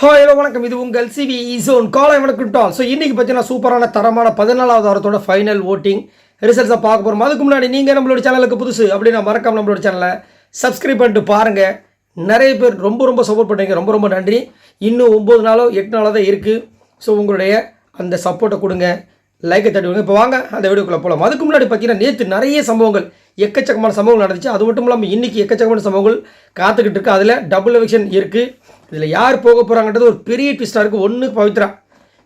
Hello வணக்கம். இது உங்கள் சிவி ஈசோன் காலை வணக்கம் டால். ஸோ இன்றைக்கி பார்த்தீங்கன்னா சூப்பரான தரமான 14வது வாரத்தோட ஃபைனல் ஓட்டிங் ரிசல்ட்ஸை பார்க்க போகிறோம். அதுக்கு முன்னாடி நீங்கள் நம்மளோட சேனலுக்கு புதுசு அப்படின்னா மறக்காம நம்மளோட சேனலை சப்ஸ்கிரைப் பண்ணிட்டு பாருங்கள். நிறைய பேர் ரொம்ப சப்போர்ட் பண்ணுறீங்க, ரொம்ப நன்றி. இன்னும் 9 நாளோ 8 நாளோ தான் இருக்குது. ஸோ உங்களுடைய அந்த சப்போர்ட்டை கொடுங்க, லைக்கை தட்டி விடுங்க. இப்போ வாங்க அந்த வீடியோக்குள்ளே போகலாம். அதுக்கு முன்னாடி பார்த்தீங்கன்னா நேற்று நிறைய சம்பவங்கள், எக்கச்சக்கமான சம்பவங்கள் நடந்துச்சு. அது மட்டும் இல்லாமல் இன்றைக்கி எக்கச்சக்கமான சம்பவங்கள் காத்துக்கிட்டு இருக்குது. அதில் டபுள் எவிக்ஷன் இருக்குது. இதில் யார் போக போகிறாங்கன்றது ஒரு பெரிய ட்விஸ்ட்டாக இருக்குது. ஒன்று பவித்ரா,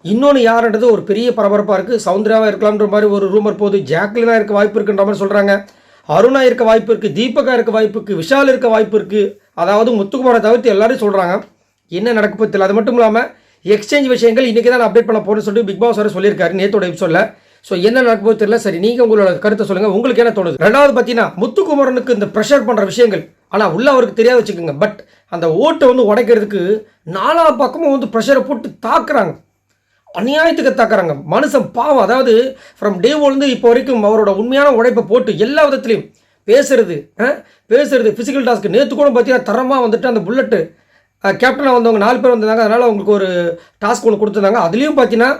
இன்னொன்று யாருன்றது ஒரு பெரிய பரபரப்பாக இருக்குது. சௌந்தர்யாவாக இருக்கலாம்ன்ற மாதிரி ஒரு ரூமர் போகுது. ஜாக்லினாக இருக்க வாய்ப்பு இருக்குன்ற மாதிரி சொல்கிறாங்க. அருணா இருக்க வாய்ப்பு இருக்குது, தீபகா இருக்க வாய்ப்பு இருக்குது, விஷால் இருக்க வாய்ப்பு இருக்குது. அதாவது முத்துக்குமாரை தவிர்த்து எல்லாரும் சொல்கிறாங்க. என்ன நடக்க போதில்லை. அது மட்டும் இல்லாமல் எக்ஸ்சேஞ்ச் விஷயங்கள் இன்றைக்கி தான் அப்டேட் பண்ண போகிறேன்னு சொல்லிட்டு பிக் பாஸ் வரை சொல்லியிருக்காரு நேற்றோட எபிசோடில். ஸோ என்ன நடக்க போது தெரியல. சரி, நீங்கள் உங்களோட கருத்தை சொல்லுங்கள், உங்களுக்கு என்ன தோணுது. ரெண்டாவது பார்த்தீங்கன்னா முத்துக்குமரனுக்கு இந்த ப்ரெஷர் பண்ணுற விஷயங்கள் ஆனால் உள்ள அவருக்கு தெரியாது வச்சுக்கோங்க. பட் அந்த ஓட்டை வந்து உடைக்கிறதுக்கு 4 பக்கமும் வந்து ப்ரெஷரை போட்டு தாக்குறாங்க, அநியாயத்துக்கு தாக்குறாங்க. மனுஷன் பாவம். அதாவது ஃப்ரம் டே ஒன்லேருந்து இப்போ வரைக்கும் அவரோட உண்மையான உழைப்பை போட்டு எல்லா விதத்துலையும் பேசுறது ஃபிசிக்கல் டாஸ்க்கு. நேற்று கூட பார்த்தீங்கன்னா தரமாக வந்துட்டு அந்த புல்லட்டு கேப்டனாக வந்தவங்க 4 பேர் வந்திருந்தாங்க. அதனால் அவங்களுக்கு ஒரு டாஸ்க் ஒன்று கொடுத்துருந்தாங்க. அதுலேயும் பார்த்தீங்கன்னா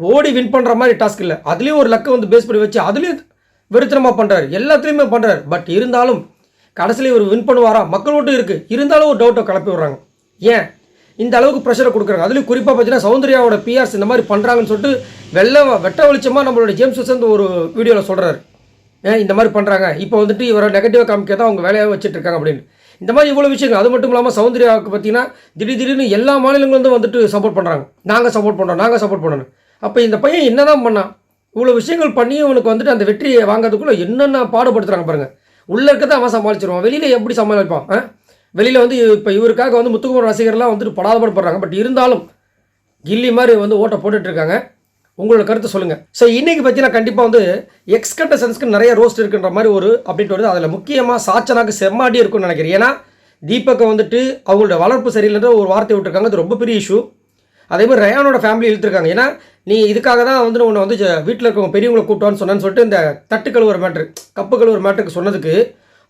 ஓடி வின் பண்ணுற மாதிரி டாஸ்க் இல்லை, அதுலேயும் ஒரு லக்கை வந்து பேஸ் பண்ணி வச்சு அதுலேயும் வெறுத்தனமாக பண்ணுறாரு, எல்லாத்துலேயுமே பண்ணுறாரு. பட் இருந்தாலும் கடைசியில் இவர் வின் பண்ணுவாரா, மக்கள் ஓட்டும் இருக்குது, இருந்தாலும் ஒரு டவுட்டை கிளப்பி விட்றாங்க. ஏன் இந்த அளவுக்கு ப்ரெஷரை கொடுக்குறாங்க. அதுலேயும் குறிப்பாக பார்த்தீங்கன்னா சௌந்தர்யாவோட பிஆர்ஸ் இந்த மாதிரி பண்ணுறாங்கன்னு சொல்லிட்டு வெட்ட வெளிச்சமாக நம்மளோட ஜேம்ஸ் வசந்த் ஒரு வீடியோவில் சொல்கிறாரு. இந்த மாதிரி பண்ணுறாங்க, இப்போ வந்துட்டு இவரை நெகட்டிவாக காமிக்க தான் அவங்க வேலையாக வச்சுட்டு இருக்காங்க அப்படின்னு. இந்த மாதிரி இவ்வளோ விஷயங்கள். அது மட்டும் இல்லாமல் சௌந்தர்யாவுக்கு பார்த்தீங்கன்னா திடீர்னு எல்லா மாநிலங்களும் வந்துட்டு சப்போர்ட் பண்ணுறாங்க. நாங்கள் சப்போர்ட் பண்ணுறோம். அப்போ இந்த பையன் என்ன தான் பண்ணான்? இவ்வளோ விஷயங்கள் பண்ணி அவனுக்கு வந்துட்டு அந்த வெற்றியை வாங்கிறதுக்குள்ளே என்னென்ன பாடுபடுத்துகிறாங்க பாருங்கள். உள்ளே இருக்கதான் அவன் சமாளிச்சிருவான், வெளியில் எப்படி சமாளிப்பான்? வெளியில் வந்து இப்போ இவருக்காக வந்து முத்துக்குமார் ரசிகர்லாம் வந்துட்டு படாதப்படுறாங்க. பட் இருந்தாலும் கில்லி மாதிரி வந்து ஓட்டை போட்டுட்ருக்காங்க. உங்களோட கருத்தை சொல்லுங்கள். ஸோ இன்றைக்கி பார்த்தீங்கன்னா கண்டிப்பாக வந்து எக்ஸ் கண்டஸ்டன்ஸ்க்கு நிறைய ரோஸ்ட் இருக்குன்ற மாதிரி ஒரு அப்டேட் வருது. அதில் முக்கியமாக சாச்சனாக்கு செம்மாடி இருக்குன்னு நினைக்கிறேன். ஏன்னா தீபக்கை வந்துட்டு அவங்களோட வளர்ப்பு சரியில்லைன்ற ஒரு வார்த்தை விட்டுருக்காங்க. அது ரொம்ப பெரிய இஷ்யூ. அதே மாதிரி ரயானோட ஃபேமிலி இழுத்துருக்காங்க. ஏன்னா நீ இதுக்காக தான் வந்து உன்னை வந்து வீட்டில் இருக்கவங்க பெரியவங்களை கூப்பிட்டான்னு சொன்னேன்னு சொல்லிட்டு இந்த தட்டு கழுவுற மேட்ரு, கப்பு கழுவுற மேட்ருக்கு சொன்னதுக்கு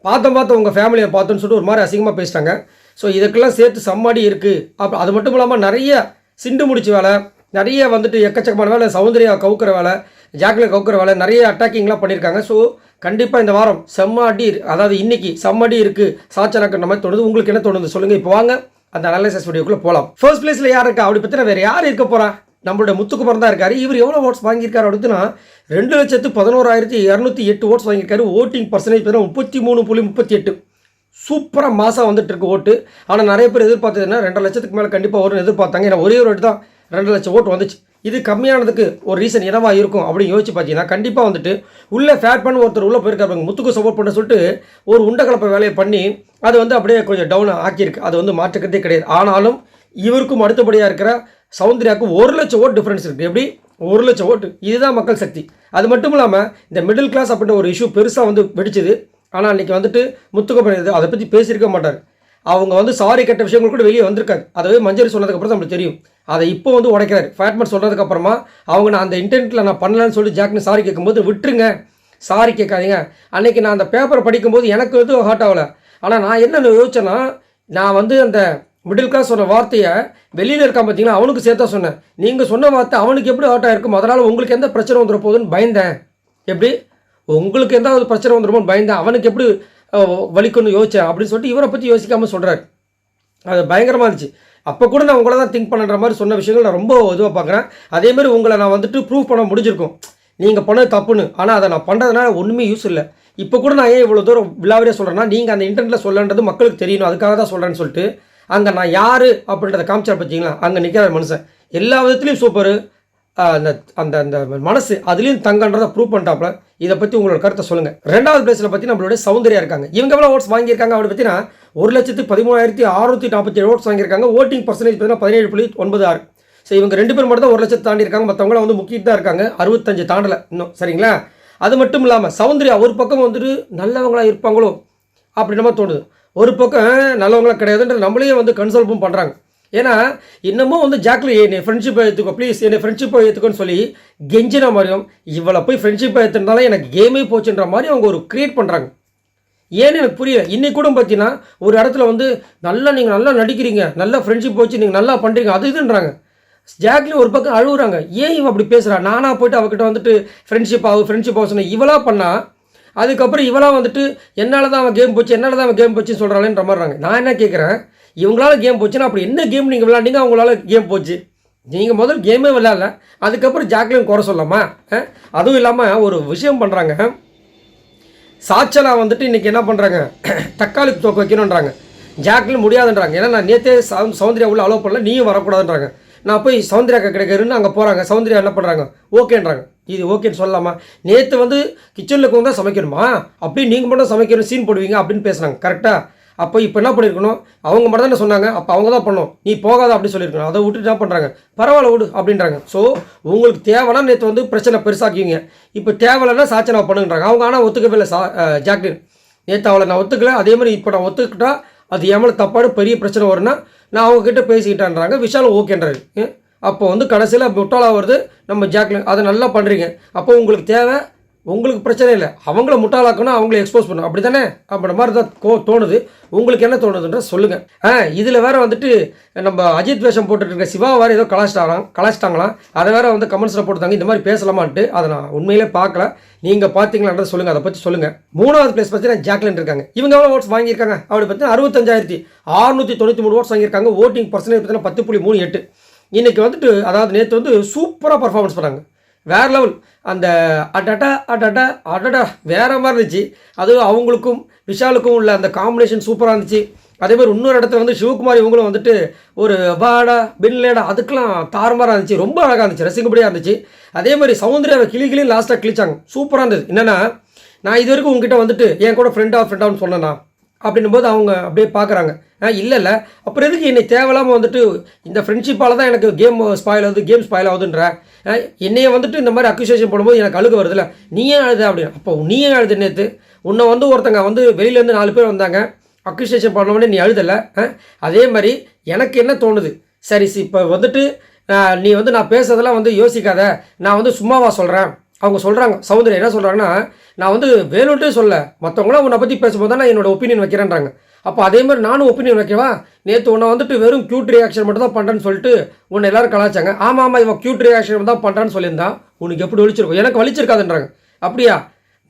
பார்த்த உங்கள் ஃபேமிலியை பார்த்தோன்னு சொல்லிட்டு ஒரு மாதிரி அசிங்கமாக பேசிட்டாங்க. ஸோ இதுக்கெல்லாம் சேர்த்து சம்மாடி இருக்குது. அப்போ அது மட்டும் இல்லாமல் நிறைய சிண்டு முடிச்ச வேலை, நிறைய வந்துட்டு எக்கச்சக்கமான வேலை, சௌந்தர்யா கவுக்கிற வேலை, ஜாக்லின் கவுக்கிற வேலை, நிறைய அட்டாக்கிங்லாம் பண்ணியிருக்காங்க. ஸோ கண்டிப்பாக இந்த வாரம் செம்மாடி, அதாவது இன்றைக்கி செம்மாடி இருக்குது சாச்சனாக்குன்ற மாதிரி தோணுது. உங்களுக்கு என்ன தோணுது சொல்லுங்கள். இப்போ வாங்க அந்த அனலைசிஸ் வீடியோக்குள்ளே போகலாம். ஃபர்ஸ்ட் பிளேஸில் யார் இருக்கா அப்படி பற்றினா வேறு யார் இருக்க போகிறா? நம்மளோட முத்துக்குமரன் தான் இருக்கார். இவர் எவ்வளோ ஓட்ஸ் வாங்கியிருக்காரு அப்படின்னா 2,11,208 ஓட்ஸ் வாங்கியிருக்காரு. ஓட்டிங் பர்சன்டேஜ் பார்த்தீங்கன்னா 33.38. சூப்பராக மாதம் வந்துட்டு இருக்கு ஓட்டு. ஆனால் நிறைய பேர் எதிர்பார்த்ததுன்னா 2 லட்சத்துக்கு மேலே கண்டிப்பாக வரும்னு எதிர்பார்த்தாங்க. ஏன்னா ஒரே ஒரு ஓட்டு தான் 2 லட்சம் ஓட்டு வந்துச்சு. இது கம்மியானதுக்கு ஒரு ரீசன் என்னவா இருக்கும் அப்படின்னு யோசிச்சு பார்த்தீங்கன்னா கண்டிப்பாக வந்துட்டு உள்ளே ஃபேட் பண்ண ஒருத்தர் உள்ளே போயிருக்காரு, முத்துக்கு சப்போர்ட் பண்ண சொல்லிட்டு ஒரு உண்டக்கலப்பை வேலையை பண்ணி அது வந்து அப்படியே கொஞ்சம் டவுன் ஆக்கியிருக்கு. அது வந்து மாற்றுக்கிறதே கிடையாது. ஆனாலும் இவருக்கும் அடுத்தபடியாக இருக்கிற சௌந்தர்யாவுக்கு 1 லட்சம் ஓட்டு டிஃப்ரென்ஸ் இருக்குது. எப்படி 1 லட்சம் ஓட்டு? இதுதான் மக்கள் சக்தி. அது மட்டும் இல்லாமல் இந்த மிடில் கிளாஸ் அப்படின்ற ஒரு இஷ்யூ பெருசாக வந்து வெடிச்சுது. ஆனால் இன்றைக்கி வந்துட்டு முத்துக்குமரன் அதை பற்றி பேசியிருக்க மாட்டார். அவங்க வந்து சாரி கட்ட விஷயங்கள் கூட வெளியே வந்திருக்காரு. அதாவது மஞ்சரி சொன்னதுக்கப்புறம் தான் நம்மளுக்கு தெரியும். அதை இப்போ வந்து உடைக்கிறார். ஃபேட்மெண்ட் சொல்கிறதுக்கப்புறமா அவங்க நான் அந்த இன்டென்ட்டில் நான் பண்ணலன்னு சொல்லி ஜாக்னு சாரி கேட்கும்போது விட்டுருங்க, சாரி கேட்காதீங்க. அன்றைக்கி நான் அந்த பேப்பரை படிக்கும்போது எனக்கு வந்து ஹார்ட் ஆகலை. ஆனால் நான் என்ன யோசிச்சேன்னா, நான் வந்து அந்த மிடில் கிளாஸ் சொன்ன வார்த்தையை வெளியில் இருக்கான் பார்த்தீங்கன்னா அவனுக்கு சேர்த்தா சொன்னேன். நீங்கள் சொன்ன வார்த்தை அவனுக்கு எப்படி ஹார்ட் ஆகிருக்கும், அதனால் உங்களுக்கு எந்த பிரச்சனை வந்துட போகுதுன்னு பயந்தேன். எப்படி உங்களுக்கு எந்த ஒரு பிரச்சனை வந்துடுமோன்னு பயந்தேன், அவனுக்கு எப்படி வலிக்குன்னு யோசிச்சேன் அப்படின்னு சொல்லிட்டு இவரை பற்றி யோசிக்காமல் சொல்கிறார். அது பயங்கரமாக இருந்துச்சு. அப்போ கூட நான் உங்களை தான் திங்க் பண்ணுற மாதிரி சொன்ன விஷயங்கள் நான் ரொம்ப இதுவாக பார்க்குறேன். அதேமாதிரி உங்களை நான் வந்துட்டு ப்ரூவ் பண்ண முடிஞ்சிருக்கும் நீங்கள் பண்ணது தப்புன்னு. ஆனால் அதை நான் பண்ணுறதுனால ஒன்றுமே யூஸ் இல்லை. இப்போ கூட நான் ஏன் இவ்வளோ தூரம் விழாவரியாக சொல்கிறேன்னா, நீங்கள் அந்த இன்டர்நெட்டில் சொல்லன்றது மக்களுக்கு தெரியணும், அதுக்காக தான் சொல்கிறேன்னு சொல்லிட்டு அங்கே நான் யார் அப்படின்றத காமிச்சார் பார்த்தீங்களா. அங்கே நிற்கிற மனுஷன் எல்லா விதத்துலேயும் சூப்பரு. அந்த அந்த அந்த மனசு அதுலேயும் தங்கன்றதை ப்ரூவ் பண்ணிட்டாப்ல. இதை பற்றி உங்களோட கருத்தை சொல்லுங்கள். 2வது பிளேஸில் பற்றி நம்மளுடைய சௌந்தர்யா இருக்காங்க. இவங்க எவ்வளோ ஓட்ஸ் வாங்கியிருக்காங்க அப்படின்னு பார்த்தீங்கன்னா 1,13,647 ஓட்ஸ் வாங்கியிருக்காங்க. ஓட்டிங் பர்சன்டேஜ் பார்த்தீங்கன்னா 17.96. ஸோ இவங்க 2 பேர் மட்டும் தான் 1 லட்சத்தை தாண்டி இருக்காங்க. மற்றவங்களாம் வந்து முக்கிட்டு தான் இருக்காங்க. 65 தாண்டலை இன்னும். சரிங்களா? அது மட்டும் இல்லாமல் சௌந்தர்யா ஒரு பக்கம் வந்துட்டு நல்லவங்களாக இருப்பாங்களோ அப்படின்னு நம்ம தோணுது. ஒரு பக்கம் நல்லவங்களாக கிடையாதுன்ற நம்மளையே வந்து கன்சல்ட்டும் பண்ணுறாங்க. ஏன்னா இன்னமும் வந்து ஜாக்லின் என்னை ஃப்ரெண்ட்ஷிப்பை ஏற்றுக்கோ ப்ளீஸ், என்னை ஃப்ரெண்ட்ஷிப்பை ஏற்றுக்கோன்னு சொல்லி கெஞ்சின மாதிரியும் இவளை போய் ஃப்ரெண்ட்ஷிப்பை ஏற்றுனால எனக்கு கேமே போச்சுன்ற மாதிரி அவங்க ஒரு க்ரியேட் பண்ணுறாங்க. ஏன்னு எனக்கு புரியல. இன்னைக்கு கூட பார்த்தீங்கன்னா ஒரு இடத்துல வந்து நீங்கள் நல்லா நடிக்கிறீங்க, நல்லா ஃப்ரெண்ட்ஷிப் வச்சு நீங்கள் நல்லா பண்ணுறீங்க அது இதுன்றாங்க. ஜாக்லின் ஒரு பக்கம் அழுகுறாங்க. ஏன் இவன் அப்படி பேசுகிறா? நானாக போய்ட்டு அவகிட்ட வந்துட்டு ஃப்ரெண்ட்ஷிப் ஆகும் சொன்னேன். இவளாக பண்ணால் அதுக்கப்புறம் இவளாக வந்துட்டு என்னால் தான் அவன் கேம் போச்சு, என்னால் தான் அவன் கேம் போச்சுன்னு சொல்கிறாளேன்ற மாதிரிறாங்க. நான் என்ன கேட்குறேன், இவங்களால கேம் போச்சுன்னா அப்படி என்ன கேம் நீங்கள் விளாண்டிங்க அவங்களால கேம் போச்சு? நீங்கள் முதல் கேமே விளையாடல, அதுக்கப்புறம் ஜாக்லின் குறை சொல்லலாமா? அதுவும் இல்லாமல் ஒரு விஷயம் பண்ணுறாங்க. சாச்சனா வந்துட்டு இன்றைக்கி என்ன பண்ணுறாங்க, தக்காளி தோக்க வைக்கணுன்றாங்க. ஜாக்லின் முடியாதுன்றாங்க. ஏன்னா நான் நேற்றே சௌந்தர்யா உள்ள அலோவ் பண்ணல, நீயும் வரக்கூடாதுன்றாங்க. நான் போய் சௌந்தர்யா கிடைக்கிறேன்னு அங்கே போகிறாங்க. சௌந்தர்யா என்ன பண்ணுறாங்க, ஓகேன்றாங்க. இது ஓகேன்னு சொல்லலாமா? நேற்று வந்து கிச்சனில் கொண்டு தான் சமைக்கணுமா, அப்படி நீங்கள் மட்டும் சமைக்கணும் சீன் போடுவீங்க அப்படின்னு பேசுகிறாங்க. கரெக்டாக? அப்போ இப்போ என்ன பண்ணியிருக்கணும், அவங்க மட்டும் தானே சொன்னாங்க, அப்போ அவங்க தான் பண்ணணும், நீ போகாத அப்படின்னு சொல்லியிருக்கணும். அதை விட்டுட்டு என்ன பண்ணுறாங்க, பரவாயில்ல விடு அப்படின்றாங்க. ஸோ உங்களுக்கு தேவைன்னா நேற்று வந்து பிரச்சனை பெருசாக்குவீங்க, இப்போ தேவையில்லைன்னா சாட்சி நான் பண்ணுன்றாங்க. அவங்க ஆனால் ஒத்துக்கவே இல்லை. ஜாக்லின் நேற்று அவளை நான் ஒத்துக்கல, அதே மாதிரி இப்போ நான் ஒத்துக்கிட்டா அது என் மேலே தப்பாடு பெரிய பிரச்சனை வரும்னா நான் அவங்கக்கிட்ட பேசிக்கிட்டேன்றாங்க. விஷாலும் ஓகேன்றாரு. அப்போ வந்து கடைசியில் முட்டாளாக வருது நம்ம ஜாக்லின். அதை நல்லா பண்ணுறீங்க. அப்போ உங்களுக்கு தேவை, உங்களுக்கு பிரச்சனை இல்லை, அவங்கள முட்டாளாக்கணும், அவங்கள எக்ஸ்போஸ் பண்ணணும், அப்படி தானே? அப்படின்ற மாதிரி தான் தோணுது. உங்களுக்கு என்ன தோணுதுன்ற சொல்லுங்கள். இதில் வேறு வந்துட்டு நம்ம அஜித் வேஷம் போட்டுருக்க சிவா வேறு ஏதோ கலாச்சிட்டாங்களாம். அதை வேறு வந்து கமெண்ட்ஸில் போட்டுருந்தாங்க, இந்த மாதிரி பேசலாமான்ட்டு. அதை நான் உண்மையிலே பார்க்கல, நீங்கள் பார்த்தீங்களான்றதை சொல்லுங்கள், அதை பற்றி சொல்லுங்கள். 3வது பிளேஸ் பார்த்தீங்கன்னா ஜாக்லின் இருக்காங்க. இவங்க எவ்வளோ ஓட்ஸ் வாங்கியிருக்காங்க அப்படி பார்த்தீங்கன்னா 65,693 ஓட்ஸ் வாங்கியிருக்காங்க. ஓட்டிங் பர்சன்டேஜ் பார்த்தீங்கன்னா 10.38. இன்றைக்கி வந்துட்டு அதாவது நேற்று வந்து சூப்பராக பர்ஃபார்மன்ஸ் பண்ணாங்க. வேறு லெவல். அந்த அடடா வேறு மாதிரி இருந்துச்சு. அதுவும் அவங்களுக்கும் விஷாலுக்கும் உள்ள அந்த காம்பினேஷன் சூப்பராக இருந்துச்சு. அதேமாதிரி இன்னொரு இடத்துல வந்து சிவகுமார் இவங்களும் வந்துட்டு ஒரு வாடா பின்லேடா அதுக்கெலாம் தாறுமாறாக இருந்துச்சு. ரொம்ப அழகாக இருந்துச்சு, ரசிக்கும்படியாக இருந்துச்சு. அதே மாதிரி சௌந்தர்யாவை கிளியும் லாஸ்ட்டாக கிழிச்சாங்க. சூப்பராக இருந்தது. என்னென்னா நான் இது வரைக்கும் உங்ககிட்ட வந்துட்டு என் கூட ஃப்ரெண்டான்னு சொன்னேன்னா அப்படின்னும் போது அவங்க அப்படியே பார்க்குறாங்க. இல்லை அப்புறம் எதுக்கு என்னை தேவையில்லாமல் வந்துட்டு இந்த ஃப்ரெண்ட்ஷிப்பால் தான் எனக்கு கேம் ஸ்பாயில் ஆகுதுன்ற என்னையை வந்துட்டு இந்த மாதிரி அக்யூசேஷன் போடும்போது எனக்கு அழுக வருதுல்ல, நீயே அழுத அப்படின்னு. அப்போ நீயே அழுது நேற்று உன்னை வந்து ஒருத்தங்க வந்து வெளியிலேருந்து 4 பேர் வந்தாங்க, அக்யூசேஷன் பண்ணோடனே நீ அழுதலை. அதே மாதிரி எனக்கு என்ன தோணுது, சரி இப்போ வந்துட்டு நீ வந்து நான் பேசுறதெல்லாம் வந்து யோசிக்காத, நான் வந்து சும்மாவா சொல்கிறேன். அவங்க சொல்கிறாங்க, சௌந்தர்யா என்ன சொல்கிறாங்கன்னா, நான் வந்து வேணுன்ட்டே சொல்ல, மற்றவங்களாம் உன்னை பற்றி பேசும்போது தான் நான் என்னோட ஒப்பீனியன் வைக்கிறேன்றாங்க. அப்போ அதே மாதிரி நானும் ஒப்பீனியன் வைக்கவா? நேற்று உன்னை வந்துட்டு வெறும் க்யூட் ரியாக்ஷன் மட்டும் தான் பண்ணுறேன்னு சொல்லிட்டு உன்னை எல்லோரும் கலாச்சாங்க. ஆமாம் இவன் க்யூட் ரியாக்ஷன் தான் பண்ணுறான்னு சொல்லியிருந்தா உனக்கு எப்படி வலிச்சிருக்கும்? எனக்கு வலிச்சிருக்காதுன்றாங்க. அப்படியா?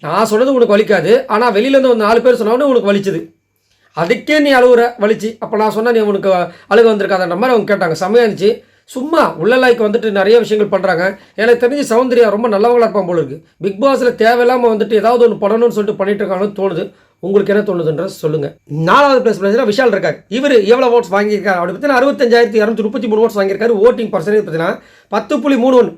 நான் சொன்னது உனக்கு வலிக்காது, ஆனால் வெளியிலேருந்து வந்து 4 பேர் சொன்னவொடனே உனக்கு வலிச்சுது, அதுக்கே நீ அழுகுற வலிச்சு. அப்போ நான் சொன்னால் நீ உனக்கு அழுக வந்திருக்காதுன்ற மாதிரி அவங்க கேட்டாங்க. செம்மையாக இருந்துச்சு. சும்மா உள்ளலாய்க்கு வந்துட்டு நிறைய விஷயங்கள் பண்ணுறாங்க. எனக்கு தெரிஞ்சு சௌந்தர்யா ரொம்ப நல்லவங்களாக இருப்பான் போல இருக்குது. பிக் பாஸில் தேவையில்லாமல் வந்துட்டு ஏதாவது ஒன்று பண்ணணும்னு சொல்லிட்டு பண்ணிட்டு இருக்காங்கன்னு தோணுது. உங்களுக்கு என்ன தோணுதுன்ற சொல்லுங்கள். 4வது பிளேஸ் விஷால் இருக்கார். இவர் எவ்வளோ ஓட்ஸ் வாங்கியிருக்காரு அப்படி பார்த்தீங்கன்னா 65,233 ஓட்ஸ் வாங்கியிருக்காரு. ஓட்டிங் பர்சன்டேஜ் பார்த்தீங்கன்னா 10.31.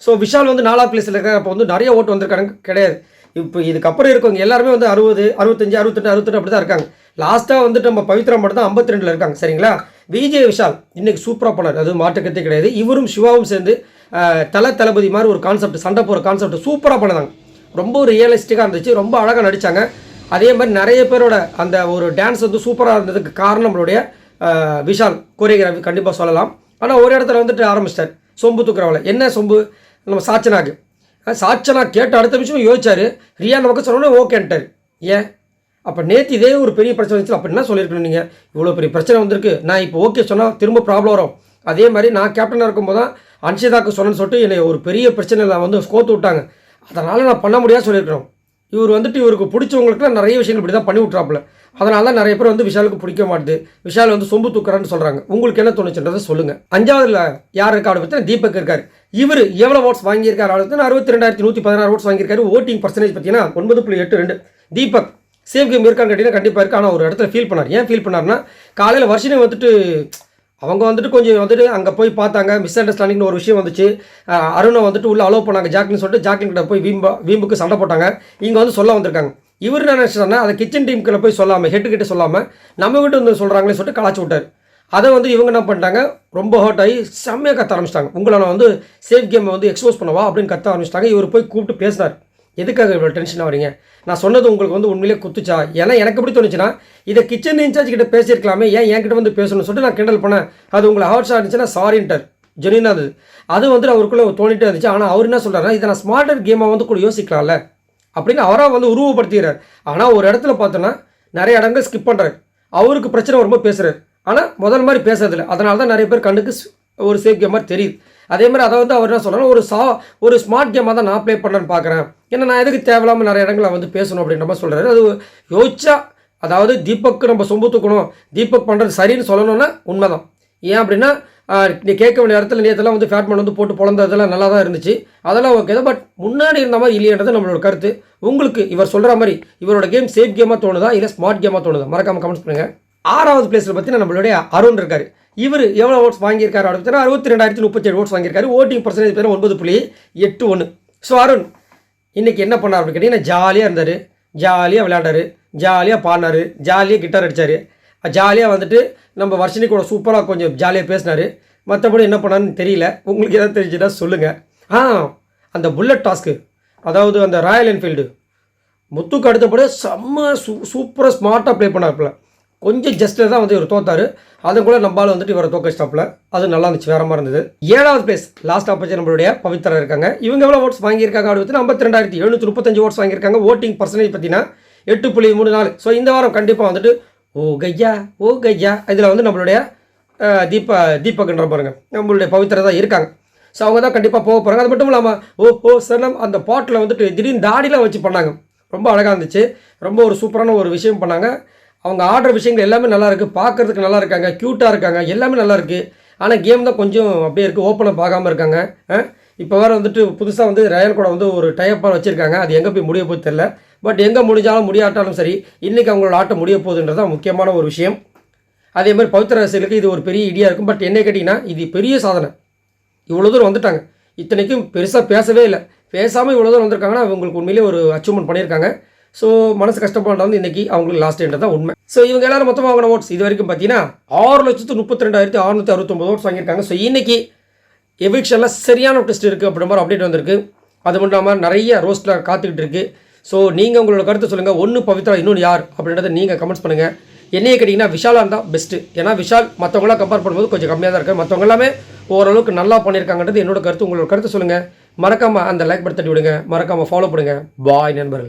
ஸோ விஷால் வந்து 4வது பிளேஸில் இருக்காரு. அப்போ வந்து நிறைய ஓட்டு வந்திருக்காங்க கிடையாது. இப்போ இதுக்கப்புறம் இருக்கவங்க எல்லாருமே வந்து 60, 65, 68 அப்படி தான் இருக்காங்க. லாஸ்ட்டாக வந்துட்டு நம்ம பவித்ரா மட்டும் தான் 52 இருக்காங்க. சரிங்களா? விஜய் விஷால் இன்றைக்கி சூப்பராக பண்ணார், அது மாற்றுக்கத்தே கிடையாது. இவரும் சிவாவும் சேர்ந்து தளபதி மாதிரி ஒரு கான்செப்ட், சண்டை போகிற கான்செப்ட் சூப்பராக பண்ணாங்க. ரொம்ப ஒரு ரியலிஸ்டிக்காக இருந்துச்சு, ரொம்ப அழகாக நடித்தாங்க. அதே மாதிரி நிறைய பேரோட அந்த ஒரு டான்ஸ் வந்து சூப்பராக இருந்ததுக்கு காரணம் நம்மளுடைய விஷால் கோரியோகிராஃபி கண்டிப்பாக சொல்லலாம். ஆனால் ஒரு இடத்துல வந்துட்டு ஆரம்பிச்சிட்டார் சொம்பு தூக்குறவளை. என்ன சொம்பு? நம்ம சாச்சனா கேட்ட அடுத்த நிமிஷம் யோசிச்சார், ரியா நமக்கு சொன்னோன்னே ஓகேன்ட்டார். ஏன்? அப்போ நேற்று இதே ஒரு பெரிய பிரச்சனை வந்துச்சு. அப்போ என்ன சொல்லியிருக்கணும், நீங்கள் இவ்வளோ பெரிய பிரச்சனை வந்திருக்கு, நான் இப்போ ஓகே சொன்னால் திரும்ப ப்ராப்ளம் வரும். அதே மாதிரி நான் கேப்டனாக இருக்கும்போது தான் அன்ஷிதாக்கு சொன்னேன்னு சொல்லிட்டு என்னை ஒரு பெரிய பிரச்சனையில் வந்து கோத்து விட்டாங்க, அதனால் நான் பண்ண முடியாது சொல்லியிருக்கணும். இவர் வந்துட்டு இவருக்கு பிடிச்சவங்களுக்குலாம் நிறைய விஷயங்கள் இப்படி தான் பண்ணி விட்றாப்புல. அதனால தான் நிறைய பேர் வந்து விஷாலுக்கு பிடிக்க மாட்டுது, விஷால் வந்து சொம்பு தூக்குறான்னு சொல்கிறாங்க. உங்களுக்கு என்ன தோணுச்சுன்றதை சொல்லுங்கள். 5வதுல யார் இருக்கா அப்படி பார்த்தீங்கன்னா தீபக் இருக்கார். இவர் எவ்வளோ ஓட்ஸ் வாங்கியிருக்காரு அப்படின்னு 62,116 ஓட்ஸ் வாங்கியிருக்காரு. ஓட்டிங் பர்சன்டேஜ் பார்த்தீங்கன்னா 9.82. தீபக் சேஃப் கேம் இருக்கான்னு கேட்டிங்கன்னா கண்டிப்பாக இருக்குது. ஆனால் ஒரு இடத்துல ஃபீல் பண்ணார். ஏன் ஃபீல் பண்ணார்னா, காலையில் வர்ஷினி வந்துட்டு அவங்க வந்துட்டு கொஞ்சம் வந்துட்டு அங்கே போய் பார்த்தாங்க, மிஸ் அண்டர்ஸ்டாண்டிங்னு ஒரு விஷயம் வந்துச்சு. அருணை வந்துட்டு உள்ளே அலோவ் பண்ணாங்க ஜாக்லின்னு சொல்லிட்டு ஜாக்லின் கிட்ட போய் வீம்புக்கு சண்டை போட்டாங்க. இங்கே வந்து சொல்ல வந்திருக்காங்க. இவர் என்ன நினச்சிட்டாருன்னா, அதை கிச்சன் டீமுக்குள்ள போய் சொல்லாமல், ஹெட்டுக்கிட்ட சொல்லாமல் நம்ம கிட்ட வந்து சொல்கிறாங்களே சொல்லிட்டு கலாச்சி விட்டார். அதை வந்து இவங்க என்ன பண்ணிட்டாங்க, ரொம்ப ஹர்ட் ஆகி செம்மையாக கத்த ஆரம்பிச்சிட்டாங்க. உங்களை நான் வந்து சேஃப் கேமை வந்து எக்ஸ்போஸ் பண்ணவா அப்படின்னு கத்த ஆரம்பிச்சிட்டாங்க. இவர் போய் கூப்பிட்டு பேசினார். எதுக்காக இவ்வளோ டென்ஷனாக வரீங்க? நான் சொன்னது உங்களுக்கு வந்து உண்மையிலே குத்துச்சா? ஏன்னா எனக்கு எப்படி தோணுச்சுன்னா, இதை கிச்சன் இன்சார்ஜ் கிட்ட பேசியிருக்கலாமே, ஏன் என்கிட்ட வந்து பேசணும்னு சொல்லிட்டு நான் கிண்டல் பண்ணேன். அது உங்களை ஹார்ட்ஸாக இருந்துச்சுன்னா சாரின்ட்டார். ஜெனினா அது வந்துட்டு அவருக்குள்ளே தோணிட்டே இருந்துச்சு. ஆனால் அவர் என்ன சொல்கிறாருன்னா, இதை நான் ஸ்மார்ட்டர் கேமாக வந்து கூட யோசிக்கலாம்ல அப்படின்னு அவராக வந்து உருவப்படுத்துகிறார். ஆனால் ஒரு இடத்துல பார்த்தோன்னா நிறைய இடங்கள் ஸ்கிப் பண்ணுறாரு. அவருக்கு பிரச்சனை வரும்போது பேசுகிறார். ஆனால் முதல் மாதிரி பேசுறதில்ல. அதனால தான் நிறைய பேர் கண்ணுக்கு ஒரு சேஃப் கேம் மாதிரி தெரியுது. அதே மாதிரி அதை வந்து அவர் என்ன சொல்கிறார், ஒரு ஸ்மார்ட் கேமாக தான் நான் ப்ளே பண்ணலான்னு பார்க்குறேன். ஏன்னா நான் எதுக்கு தேவையில்லாமல் நிறைய இடங்களை வந்து பேசணும் அப்படின்ற மாதிரி சொல்கிறாரு. அது யோசிச்சா, அதாவது தீபக்கு நம்ம சொம்பு தூக்கணும், தீபக் பண்ணுறது சரின்னு சொல்லணும்னா உண்மைதான். ஏன் அப்படின்னா நீ கேட்க வேண்டிய இடத்துல நேற்றுலாம் வந்து ஃபேட்மேன் வந்து போட்டு பொழந்ததெல்லாம் நல்லா தான் இருந்துச்சு, அதெல்லாம் ஓகே தான். பட் முன்னாடி இருந்த மாதிரி இல்லையன்றது நம்மளோட கருத்து. உங்களுக்கு இவர் சொல்கிற மாதிரி இவரோட கேம் சேஃப் கேமாக தோணுதா இல்லை ஸ்மார்ட் கேமாக தோணுதா? மறக்காமல் கமெண்ட்ஸ் பண்ணுங்கள். 6வது பிளேஸில் பார்த்தீங்கன்னா நம்மளுடைய அருண் இருக்கார். இவர் எவ்வளோ ஓட்ஸ் வாங்கியிருக்காரு அப்படின்னு 62,037 ஓட்ஸ் வாங்கியிருக்காரு. ஓட்டிங் பர்சன்டேஜ் பேர் 9.81. ஸோ அருண் இன்றைக்கி என்ன பண்ணார் அப்படின்னு கேட்டிங்கன்னா, ஜாலியாக இருந்தார், ஜாலியாக விளையாண்டார், ஜாலியாக பாடினார், ஜாலியாக கிட்டார் அடித்தார், ஜாலியாக வந்துட்டு நம்ம வர்ஷினி கூட சூப்பராக கொஞ்சம் ஜாலியாக பேசினார். மற்றபடி என்ன பண்ணான்னு தெரியல. உங்களுக்கு எதாவது தெரிஞ்சுன்னா சொல்லுங்கள். அந்த புல்லட் டாஸ்க்கு, அதாவது அந்த ராயல் என்ஃபீல்டு முத்துக்கு அடுத்தபடியே செம்ம சூப்பராக ஸ்மார்ட்டாக ப்ளே பண்ணார்ப்பில். கொஞ்சம் ஜஸ்ட்டில் தான் வந்து இவர் தோத்தார். அதை கூட நம்மளால் வந்துட்டு இவரை தோக்க ஸ்டாப்பில். அது நல்லா இருந்துச்சு, வேற மாதிரி இருந்தது. 7வது பிளேஸ் லாஸ்ட் ஆப்போசிட் நம்மளுடைய பவித்ரா இருக்காங்க. இவங்க எவ்வளோ ஓட்ஸ் வாங்கியிருக்காங்க அப்படின்னு 52,735 ஓட்ஸ் வாங்கியிருக்காங்க. ஓட்டிங் பர்சன்டேஜ் பார்த்தீங்கன்னா 8.34. ஸோ இந்த வாரம் கண்டிப்பாக வந்துட்டு ஓ கையா இதில் வந்து நம்மளுடைய தீபக்ன்ற பாருங்க, நம்மளுடைய பவித்ரா தான் இருக்காங்க. ஸோ அவங்க தான் கண்டிப்பாக போக போகிறாங்க. அது மட்டும் இல்லாமல் சரணம் அந்த பாட்டில் வந்துட்டு திடீர்னு தாடிலாம் வச்சு பண்ணாங்க. ரொம்ப அழகாக இருந்துச்சு. ரொம்ப ஒரு சூப்பரான ஒரு விஷயம் பண்ணாங்க. அவங்க ஆடுற விஷயங்கள் எல்லாமே நல்லா இருக்குது, பார்க்குறதுக்கு நல்லா இருக்காங்க, க்யூட்டாக இருக்காங்க, எல்லாமே நல்லா இருக்குது. ஆனால் கேம் தான் கொஞ்சம் அப்படியே இருக்குது, ஓப்பனாக பார்க்காம இருக்காங்க. இப்போ வேறு வந்துட்டு புதுசாக வந்து ரயல் கூட வந்து ஒரு டைப்பாக வச்சுருக்காங்க. அது எங்கே போய் முடிய போகுது தெரில. பட் எங்கே முடிஞ்சாலும் முடியாட்டாலும் சரி, இன்றைக்கி அவங்களோட ஆட்டம் முடிய போகுதுன்றது தான் முக்கியமான ஒரு விஷயம். அதே மாதிரி பவித்ரா ரசிகர்களுக்கு இது ஒரு பெரிய இடியாக இருக்கும். பட் என்ன கேட்டிங்கன்னா, இது பெரிய சாதனை. இவ்வளோ தூரம் வந்துட்டாங்க. இத்தனைக்கும் பெருசாக பேசவே இல்லை, பேசாமல் இவ்வளோ தூரம் வந்திருக்காங்கன்னா அவங்களுக்கு உண்மையிலே ஒரு அச்சீவ்மெண்ட் பண்ணியிருக்காங்க. ஸோ மனசு கஷ்டப்படுறது வந்து இன்றைக்கி அவங்களுக்கு லாஸ்ட் என்ட்ரு தான் உண்மை. ஸோ இவங்க எல்லாரும் மொத்தமாக வாங்கின ஓட்ஸ் இது வரைக்கும் பார்த்தீங்கன்னா 6,32,669 ஓட்ஸ் வாங்கியிருக்காங்க. ஸோ இன்றைக்கி எவிக்ஷனில் சரியான டெஸ்ட் இருக்குது அப்படின்ற மாதிரி அப்டேட் வந்திருக்கு. அது மட்டும் இல்லாமல் நிறைய ரோஸ்ட்டில் காத்துக்கிட்டு இருக்குது. ஸோ நீங்கள் உங்களோட கருத்தை சொல்லுங்கள். ஒன்று பவித்ரா, இன்னொன்று யார் அப்படின்றத நீங்கள் கமெண்ட்ஸ் பண்ணுங்கள். என்னையே கேட்டிங்கன்னா விஷாலாக இருந்தால் பெஸ்ட்டு. ஏன்னா விஷால் மற்றவங்களாம் கம்பேர் பண்ணும்போது கொஞ்சம் கம்மியாக தான் இருக்குது. மற்றவங்க எல்லாமே ஓரளவுக்கு நல்லா பண்ணியிருக்காங்கன்றது என்னோட கருத்து. உங்களோட கருத்தை சொல்லுங்கள். மறக்காமல் அந்த லைக் பட்டன் தட்டி விடுங்க. மறக்காமல் ஃபாலோ பண்ணுங்கள். பாய் நண்பர்கள்.